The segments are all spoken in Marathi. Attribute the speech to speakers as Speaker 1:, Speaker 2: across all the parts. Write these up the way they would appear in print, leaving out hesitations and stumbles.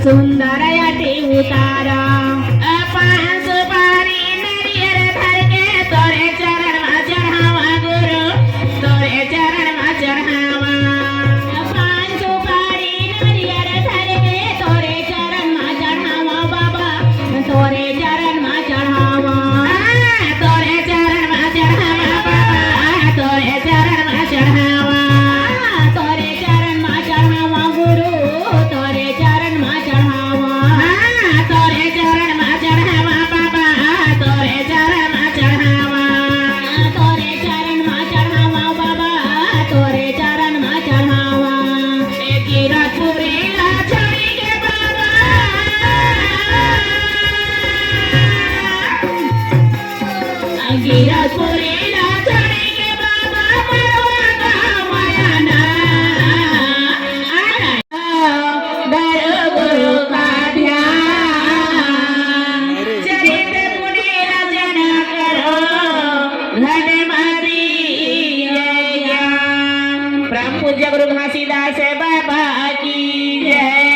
Speaker 1: सुंदर याटी उतारा पान सुपारी नरियर धर के तोरे चरण में चढ़ावा गुरु तोरे चरण में चढ़ावा पान सुपारी नरियर धर के तोरे चरण में चढ़ावा बाबा तोरे चरण में चढ़ावा तोरे चरण में चढ़ावा बाबा तोरे चरण में चढ़ावा तोरे चरण में चढ़ावा गुरु तोरे चरण में चढ़ावा तोरे चरण में चढ़ावा बाबा तोरे चरण में चढ़ावा तोरे चरण में चढ़ावा बाबा तोरे चरण में चढ़ावा गिरपुरी छोड़ी के बाबा गिरपुरी छोड़ी के बाबा मरवा का मायाना दर गुरु का ध्यान चरित मुनि रचना करो धन मरी परम पूज्य गुरु घासीदास बाबा की जय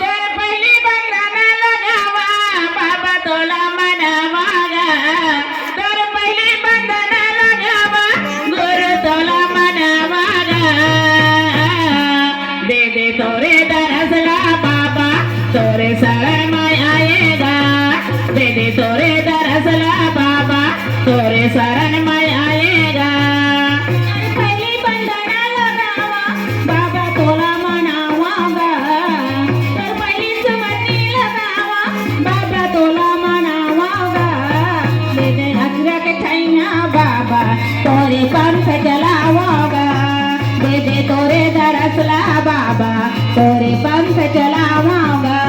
Speaker 1: तर पहिली बंधना लगावा बाबा तोला मनावागा तर पहिली बंधना लगावा गुरु तोला मनावागा दे दे तोरे दरसला बाबा तोरे शरण में आएगा दे दे तोरे दरसला बाबा तोरे शरण में आएगा पहिली बंधना लगावा बाबा तोला मनावागा तर पहिली सुमती लगावा बाबा तोला मनावागा दे दे अजरक ठैया बाबा तोरे पंथ चलावागा दे दे तोरे दरसला बाबा तोरे पंथ चलावागा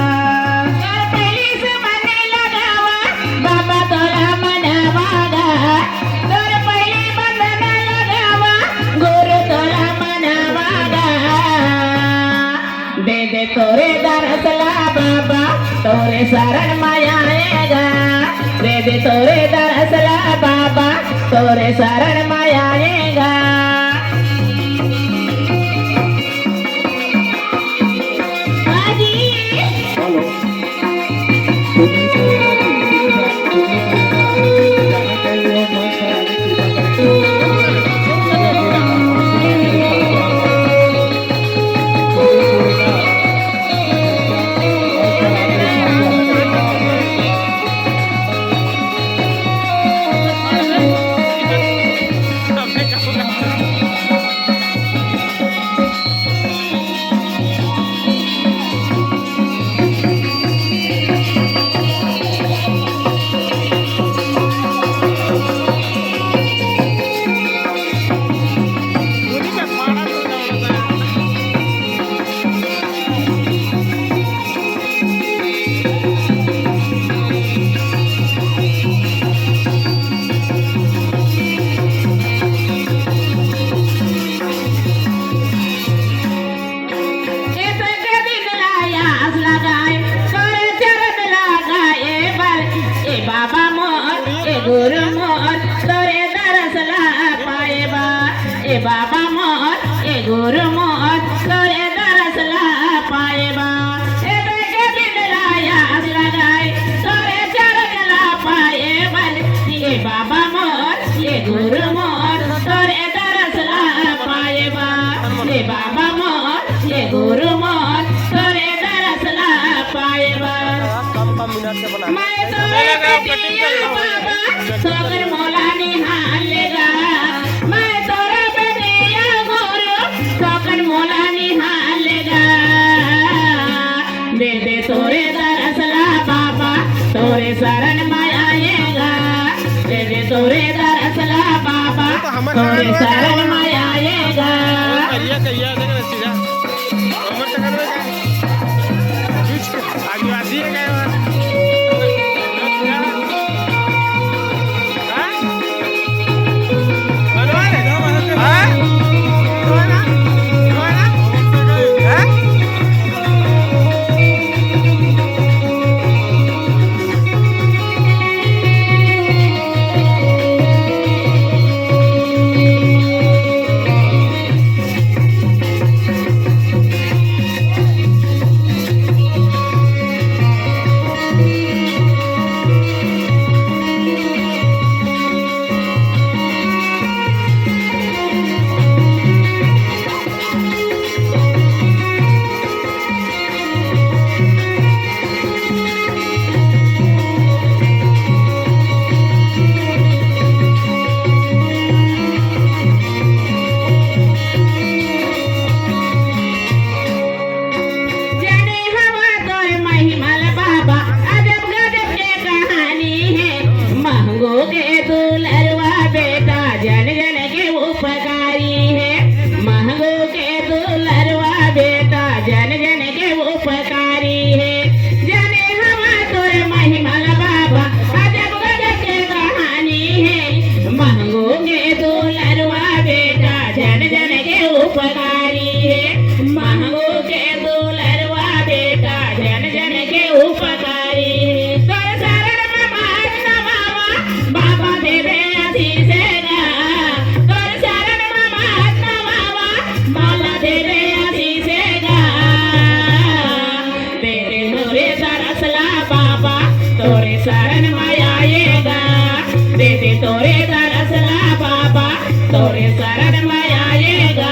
Speaker 1: पहिली सुमती लगावा बाबा तोला मनावागा तर पहिली बंधना लगावा गुरु तोला मनावागा दे तोरे दरसला बाबा तोरे शरण में आएगा दे दे तोरे दरसला बाबा तोरे शरण में आएगा बाबा मोर ए गुरु मोर तोरे दरसला पाएबा ए बाबा मोर ए गुरु मोर तोरे दरसला पाएबा ए बेगे बिदलाया लगाए तोरे चरगला पाएबा ए बाबा मोर ए गुरु मोर तोरे दरसला पाएबा ए बाबा मोर ए गुरु मोर तोरे दरसला पाएबा मैं तोरे बेटिया बाबा सोकर मोला निहालेगा मैं तोरे बेटिया गुरु सोकर मोला निहालेगा दे दे तोरे दरसला बाबा तोरे शरण में आएगा दे दे तोरे दरसला बाबा तोरे शरण में आएगा
Speaker 2: आदिवासी है
Speaker 1: शरण में आएगा दे दे तोरे दरसला बाबा तोरे शरण में आएगा